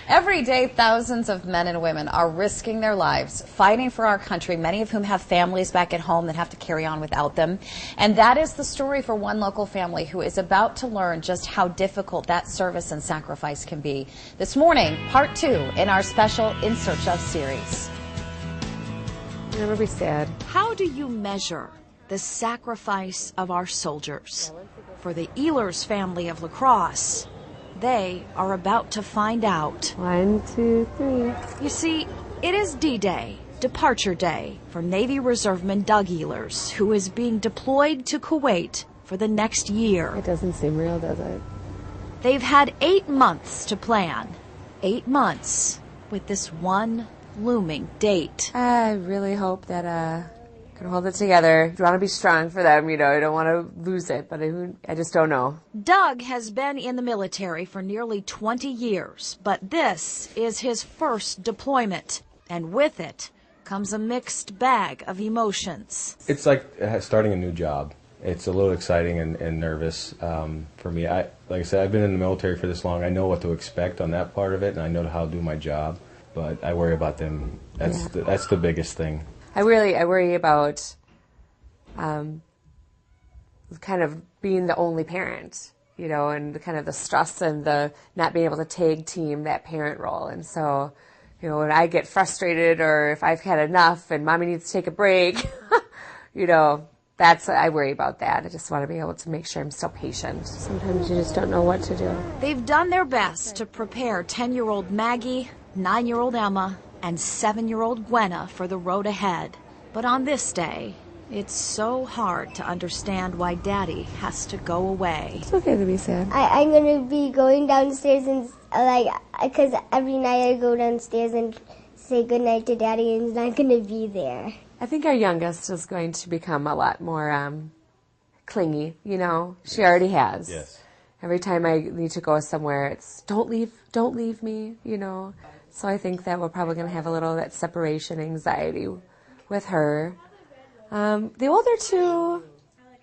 Every day, thousands of men and women are risking their lives fighting for our country, many of whom have families back at home that have to carry on without them. And that is the story for one local family who is about to learn just how difficult that service and sacrifice can be. This morning, part 2 in our special In Search Of series. Never be sad. How do you measure the sacrifice of our soldiers? For the Ehlers family of La Crosse, they are about to find out. 1, 2, 3. You see, it is D-Day, departure day, for Navy Reserveman Doug Ehlers, who is being deployed to Kuwait for the next year. It doesn't seem real, does it? They've had 8 months to plan. 8 months with this one looming date. I really hope that can hold it together. You want to be strong for them, you know. You don't want to lose it, but I just don't know. Doug has been in the military for nearly 20 years, but this is his first deployment, and with it comes a mixed bag of emotions. It's like starting a new job. It's a little exciting and nervous for me. Like I said, I've been in the military for this long. I know what to expect on that part of it, and I know how to do my job, but I worry about them. That's the biggest thing. I worry about kind of being the only parent, you know, and kind of the stress and the not being able to tag team that parent role. And so, you know, when I get frustrated or if I've had enough and mommy needs to take a break, you know, I worry about that. I just want to be able to make sure I'm still patient. Sometimes you just don't know what to do. They've done their best to prepare 10-year-old Maggie, 9-year-old Emma, and 7-year-old Gwenna for the road ahead. But on this day, it's so hard to understand why Daddy has to go away. It's okay to be sad. I'm going to be going downstairs and, because every night I go downstairs and say goodnight to Daddy and he's not going to be there. I think our youngest is going to become a lot more clingy, you know. She already has. Yes. Every time I need to go somewhere, it's don't leave me, you know. So I think that we're probably going to have a little of that separation anxiety with her. The older two,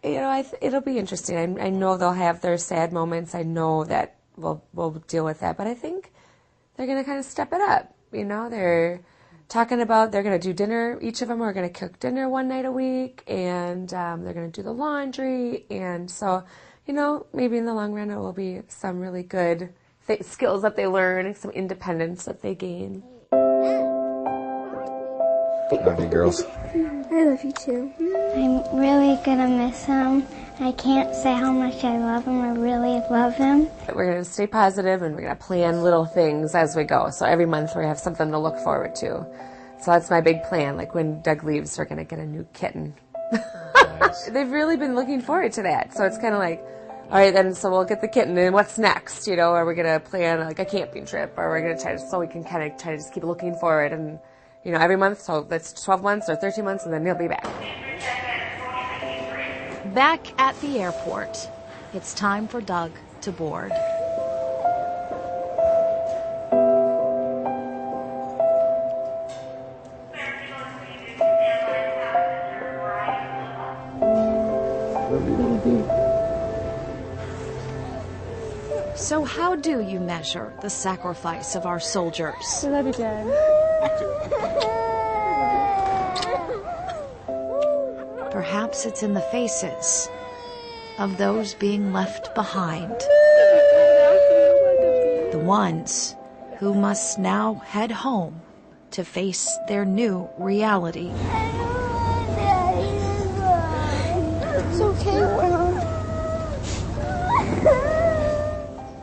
you know, it'll be interesting. I know they'll have their sad moments. I know that we'll deal with that. But I think they're going to kind of step it up. You know, they're talking about they're going to do dinner. Each of them are going to cook dinner one night a week, and they're going to do the laundry. And so, you know, maybe in the long run it will be some really good skills that they learn and some independence that they gain. Love you, girls. I love you too. I'm really gonna miss him. I can't say how much I love him. I really love him. We're going to stay positive and we're going to plan little things as we go. So every month we have something to look forward to. So that's my big plan. Like when Doug leaves, we're going to get a new kitten. Nice. They've really been looking forward to that. So it's kind of like, all right, then, so we'll get the kitten, and what's next? You know, are we going to plan like a camping trip, or we're going to try to, so we can kind of try to just keep looking forward, and, you know, every month, so that's 12 months or 13 months, and then he'll be back. Back at the airport, it's time for Doug to board. So how do you measure the sacrifice of our soldiers? I love you, Dad. Perhaps it's in the faces of those being left behind. The ones who must now head home to face their new reality. It's okay, Will.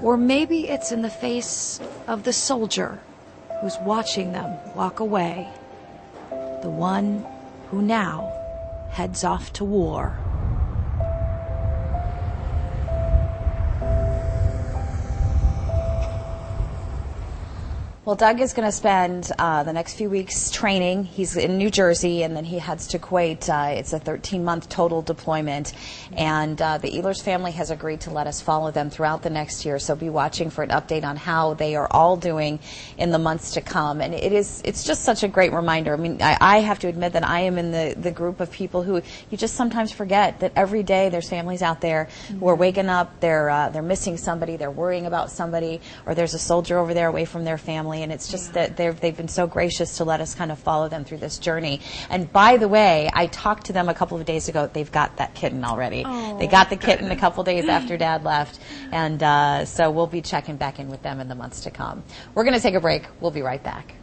Or maybe it's in the face of the soldier who's watching them walk away. The one who now heads off to war. Well, Doug is going to spend the next few weeks training. He's in New Jersey, and then he heads to Kuwait. It's a 13-month total deployment, and the Ehlers family has agreed to let us follow them throughout the next year, so be watching for an update on how they are all doing in the months to come. And it's just such a great reminder. I mean, I have to admit that I am in the group of people who you just sometimes forget that every day there's families out there who are waking up, they're missing somebody, they're worrying about somebody, or there's a soldier over there away from their family. family, and it's just that they've been so gracious to let us kind of follow them through this journey. And by the way, I talked to them a couple of days ago. They've got that kitten already. Oh, they got the kitten a couple days after Dad left, and so we'll be checking back in with them in the months to come. We're going to take a break. We'll be right back.